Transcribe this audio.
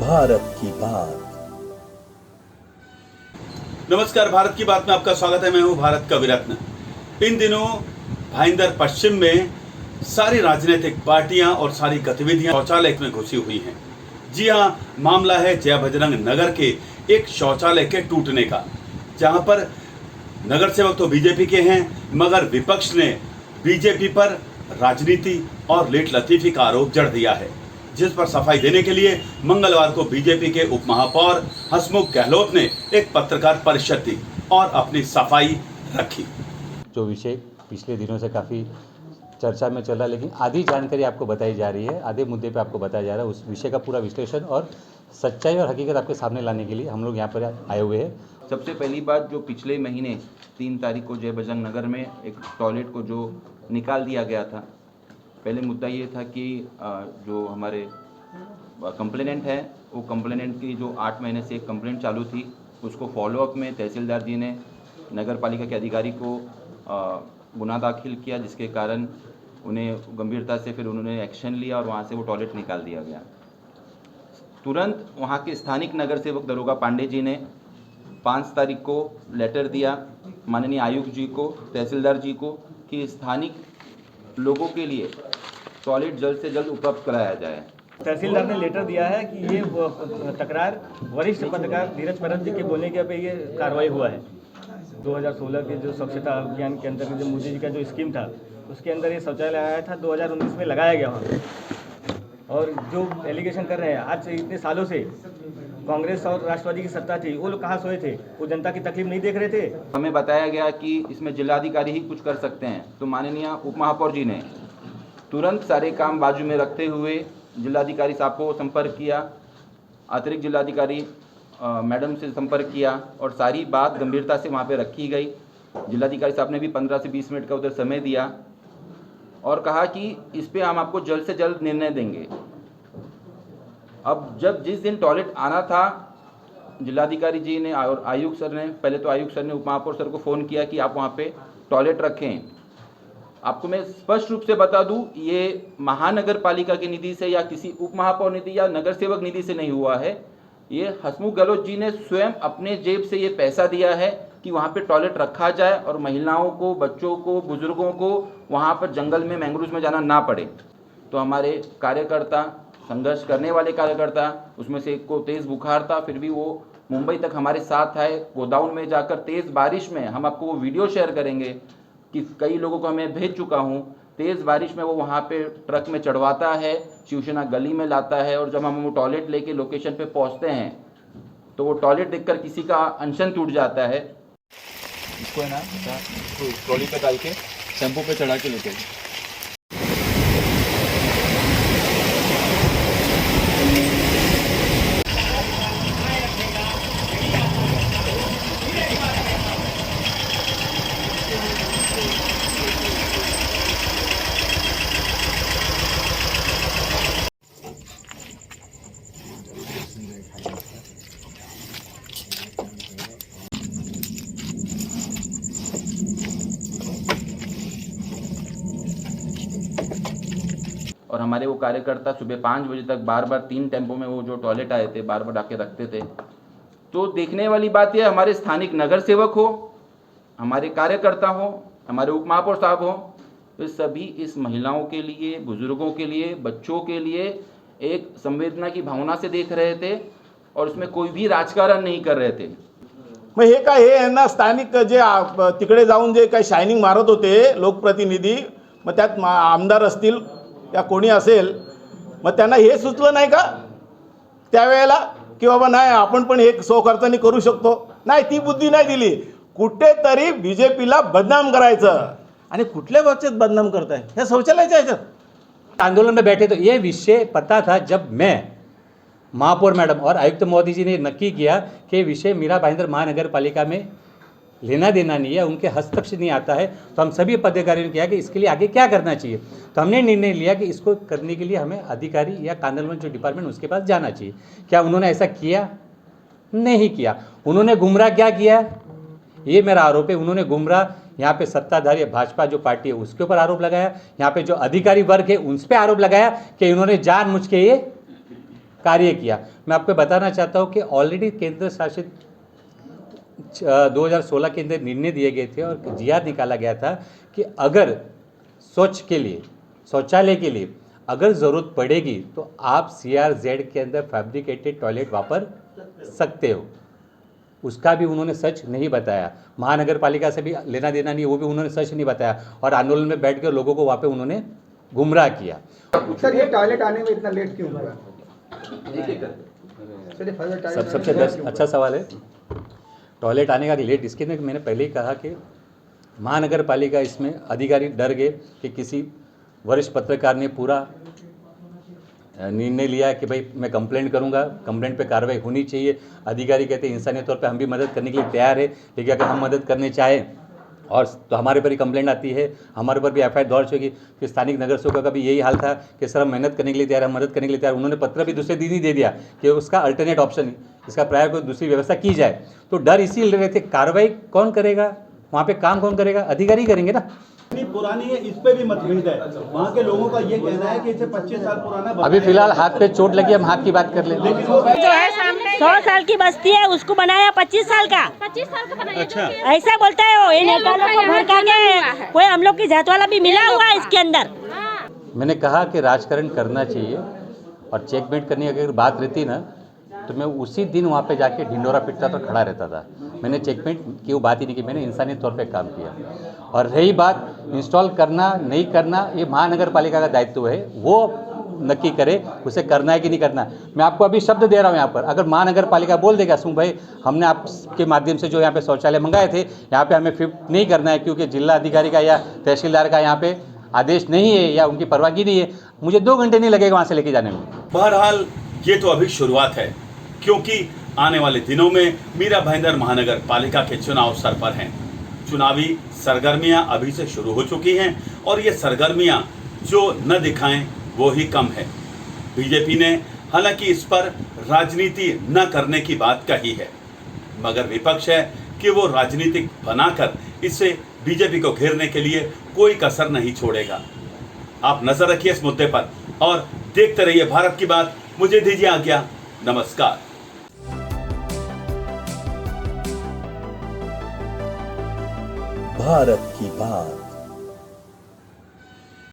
भारत की बात। नमस्कार, भारत की बात में आपका स्वागत है। मैं हूं भारत का विरत्न। इन दिनों भाईंदर पश्चिम में सारी राजनीतिक पार्टियां और सारी गतिविधियां शौचालय में घुसी हुई हैं। जी हां, मामला है जय बजरंग नगर के एक शौचालय के टूटने का, जहां पर नगर सेवक तो बीजेपी के हैं, मगर विपक्ष ने बीजेपी पर राजनीति और लेट लतीफी का आरोप जड़ दिया है, जिस पर सफाई देने के लिए मंगलवार को बीजेपी के उप महापौर हसमुख गहलोत ने एक पत्रकार परिषद दी और अपनी सफाई रखी। जो विषय पिछले दिनों से काफ़ी चर्चा में चला, लेकिन आधी जानकारी आपको बताई जा रही है, आधे मुद्दे पे आपको बताया जा रहा है। उस विषय का पूरा विश्लेषण और सच्चाई और हकीकत आपके सामने लाने के लिए हम लोग यहाँ पर आए हुए हैं। सबसे पहली बात, जो पिछले महीने 3 तारीख को जय बजरंग नगर में एक टॉयलेट को जो निकाल दिया गया था, पहले मुद्दा ये था कि जो हमारे कंप्लेनेंट है, वो कंप्लेनेंट की जो 8 महीने से एक कंप्लेंट चालू थी, उसको फॉलोअप में तहसीलदार जी ने नगर पालिका के अधिकारी को गुना दाखिल किया, जिसके कारण उन्हें गंभीरता से फिर उन्होंने एक्शन लिया और वहाँ से वो टॉयलेट निकाल दिया गया। तुरंत वहाँ के स्थानिक नगर सेवक दरोगा पांडे जी ने 5 तारीख को लेटर दिया माननीय आयुक्त जी को, तहसीलदार जी को, कि स्थानिक लोगों के लिए टॉयलेट जल्द से जल्द उपलब्ध कराया जाए। तहसीलदार ने लेटर दिया है कि ये तकरार वरिष्ठ पत्रकार धीरज परब जी के बोलने के पे ये कार्रवाई हुआ है। 2016 के जो स्वच्छता अभियान के अंतर्गत जो मोदी जी का जो स्कीम था, उसके अंदर ये शौचालय आया था, 2019 में लगाया गया वहाँ। और जो एलिगेशन कर रहे हैं, आज से इतने सालों से कांग्रेस और राष्ट्रवादी की सत्ता थी, वो लोग कहाँ सोए थे? वो जनता की तकलीफ नहीं देख रहे थे? हमें बताया गया कि इसमें जिलाधिकारी ही कुछ कर सकते हैं, तो माननीय उप महापौर जी ने तुरंत सारे काम बाजू में रखते हुए जिलाधिकारी साहब को संपर्क किया, अतिरिक्त जिलाधिकारी मैडम से संपर्क किया और सारी बात गंभीरता से वहाँ पे रखी गई। जिलाधिकारी साहब ने भी 15 से 20 मिनट का उधर समय दिया और कहा कि इस पे हम आपको जल्द से जल्द निर्णय देंगे। अब जिस दिन टॉयलेट आना था, जिलाधिकारी जी ने और आयुक्त सर ने, पहले तो आयुक्त सर ने उप महापौर सर को फ़ोन किया कि आप वहाँ पे टॉयलेट रखें। आपको मैं स्पष्ट रूप से बता दूं, ये महानगर पालिका की निधि से या किसी उप महापौर निधि या नगर सेवक निधि से नहीं हुआ है। ये हसमुख गहलोत जी ने स्वयं अपने जेब से ये पैसा दिया है कि वहाँ पे टॉयलेट रखा जाए और महिलाओं को, बच्चों को, बुजुर्गों को वहाँ पर जंगल में, मैंग्रोव में जाना ना पड़े। तो हमारे कार्यकर्ता, संघर्ष करने वाले कार्यकर्ता, उसमें से एक को तेज़ बुखार था, फिर भी वो मुंबई तक हमारे साथ आए। गोदाउन में जाकर तेज़ बारिश में, हम आपको वो वीडियो शेयर करेंगे कि कई लोगों को मैं भेज चुका हूँ, तेज़ बारिश में वो वहाँ पे ट्रक में चढ़वाता है, शिवसेना गली में लाता है, और जब हम वो टॉयलेट लेके लोकेशन पे पहुँचते हैं तो वो टॉयलेट देखकर किसी का अनशन टूट जाता है। इसको है ना, ट्रॉली पे डाल के टेम्पो पे चढ़ा के लेते हैं। और हमारे वो कार्यकर्ता सुबह 5 बजे तक बार बार 3 टेम्पो में वो जो टॉयलेट आए थे, बार बार आके रखते थे। तो देखने वाली बात यह, हमारे स्थानिक नगर सेवक हो, हमारे कार्यकर्ता हो, हमारे उप महापौर साहब हो, तो सभी इस महिलाओं के लिए, बुजुर्गों के लिए, बच्चों के लिए एक संवेदना की भावना से देख रहे थे और उसमें कोई भी राजकारण नहीं कर रहे थे। मग हे काय, हे यांना स्थानिक जे तिकडे जाऊन जे काय शायनिंग मारत होते लोकप्रतिनिधी, मग त्यात आमदार असतील या कोणी असेल, मग त्यांना हे सुचलं नाही का त्यावेळेला की बाबा नाही, आपण पण हे स्वखर्चाने करू शकतो? नाही, ती बुद्धी नाही दिली। कुठेतरी बीजेपीला बदनाम करायचं, आणि कुठल्या बाबतीत बदनाम करताय? हे शौचालयाच्या ह्याच्यात आंदोलन में बैठे तो ये विषय पता था। जब मैं महापौर मैडम और आयुक्त मोदी जी ने नक्की किया कि विषय मीरा भाईंदर महानगर पालिका में लेना देना नहीं है, उनके हस्तक्षेप से नहीं आता है, तो हम सभी पदाधिकारियों ने किया कि इसके लिए आगे क्या करना चाहिए। तो हमने निर्णय लिया कि इसको करने के लिए हमें अधिकारी या कांदलवन जो डिपार्टमेंट उसके पास जाना चाहिए। क्या उन्होंने ऐसा किया? नहीं किया। उन्होंने गुमराह क्या किया, ये मेरा आरोप है। उन्होंने गुमराह यहाँ पे सत्ताधारी भाजपा जो पार्टी है उसके ऊपर आरोप लगाया, यहाँ पे जो अधिकारी वर्ग है उन पर आरोप लगाया कि इन्होंने जानबूझ के ये कार्य किया। मैं आपको बताना चाहता हूँ कि ऑलरेडी केंद्र शासित 2016 के अंदर निर्णय दिए गए थे और जीआर निकाला गया था कि अगर शौचालय के लिए अगर ज़रूरत पड़ेगी तो आप CRZ के अंदर फैब्रिकेटेड टॉयलेट वापर सकते हो। उसका भी उन्होंने सच नहीं बताया। महानगर पालिका से भी लेना देना नहीं, वो भी उन्होंने सच नहीं बताया और आंदोलन में बैठ कर लोगों को वहाँ पे उन्होंने गुमराह किया। सर ये टॉयलेट आने में इतना लेट क्यों हुआ? सबसे अच्छा सवाल है टॉयलेट आने का लेट। इसके लिए मैंने पहले ही कहा कि महानगर पालिका इसमें अधिकारी डर गए कि किसी वरिष्ठ पत्रकार ने पूरा निर्णय लिया कि भाई मैं कंप्लेंट करूंगा, कंप्लेंट पे कार्रवाई होनी चाहिए। अधिकारी कहते हैं इंसानी तौर पे हम भी मदद करने के लिए तैयार है, लेकिन अगर हम मदद करने चाहें और तो हमारे पर ही कंप्लेंट आती है, हमारे पर भी FIR दर्ज होगी। फिर स्थानिक नगर सेवकों का भी यही हाल था कि सर हम मेहनत करने के लिए तैयार, हम मदद करने के लिए तैयार। उन्होंने पत्र भी दूसरे दिन ही दे दिया कि उसका अल्टरनेट ऑप्शन, इसका प्रायर कोई दूसरी व्यवस्था की जाए। तो डर इसी ले रहे थे, कार्रवाई कौन करेगा, वहाँ पे काम कौन करेगा, अधिकारी करेंगे ना। इतनी पुरानी है, इस पे भी मतभेद है। वहाँ के लोगों का ये कहना है कि इसे 25 साल पुराना अभी फिलहाल हाथ पे चोट लगी, हम हाथ की बात कर ले। जो है सामने 100 साल की बस्ती है, उसको बनाया 25 साल का। 25 साल का बनाया। अच्छा। ऐसा बोलता है वो, इन नेताओं को भड़का के कोई हम लोग की जात वाला भी मिला हुआ है इसके अंदर। मैंने कहा कि राजकारण करना चाहिए और चेकमेट करने की अगर बात रहती ना तो मैं उसी दिन वहाँ पे जाके ढिंडोरा पिटता तो खड़ा रहता था। मैंने चेकमेट की वो बात ही नहीं की, मैंने इंसानी तौर पे काम किया। और रही बात इंस्टॉल करना नहीं करना, ये महानगर पालिका का दायित्व है, वो नक्की करे उसे करना है कि नहीं करना। मैं आपको अभी शब्द दे रहा हूँ यहाँ पर, अगर महानगर पालिका बोल देगा सुन भाई हमने आपके माध्यम से जो यहाँ पे शौचालय मंगाए थे, यहाँ पे हमें शिफ्ट नहीं करना है क्योंकि जिला अधिकारी का या तहसीलदार का यहाँ पे आदेश नहीं है या उनकी परवानगी नहीं है, मुझे 2 घंटे नहीं लगेगा वहाँ से लेके जाने में। बहरहाल ये तो अभी शुरुआत है, क्योंकि आने वाले दिनों में मीरा भाईंदर महानगर पालिका के चुनाव सर पर हैं। चुनावी सरगर्मियां अभी से शुरू हो चुकी हैं और ये सरगर्मियां जो न दिखाएं वो ही कम है। बीजेपी ने हालांकि इस पर राजनीति न करने की बात कही है, मगर विपक्ष है कि वो राजनीतिक बनाकर इसे बीजेपी को घेरने के लिए कोई कसर नहीं छोड़ेगा। आप नजर रखिए इस मुद्दे पर और देखते रहिए भारत की बात। मुझे दीजिए आज्ञा, नमस्कार। भारत की बात।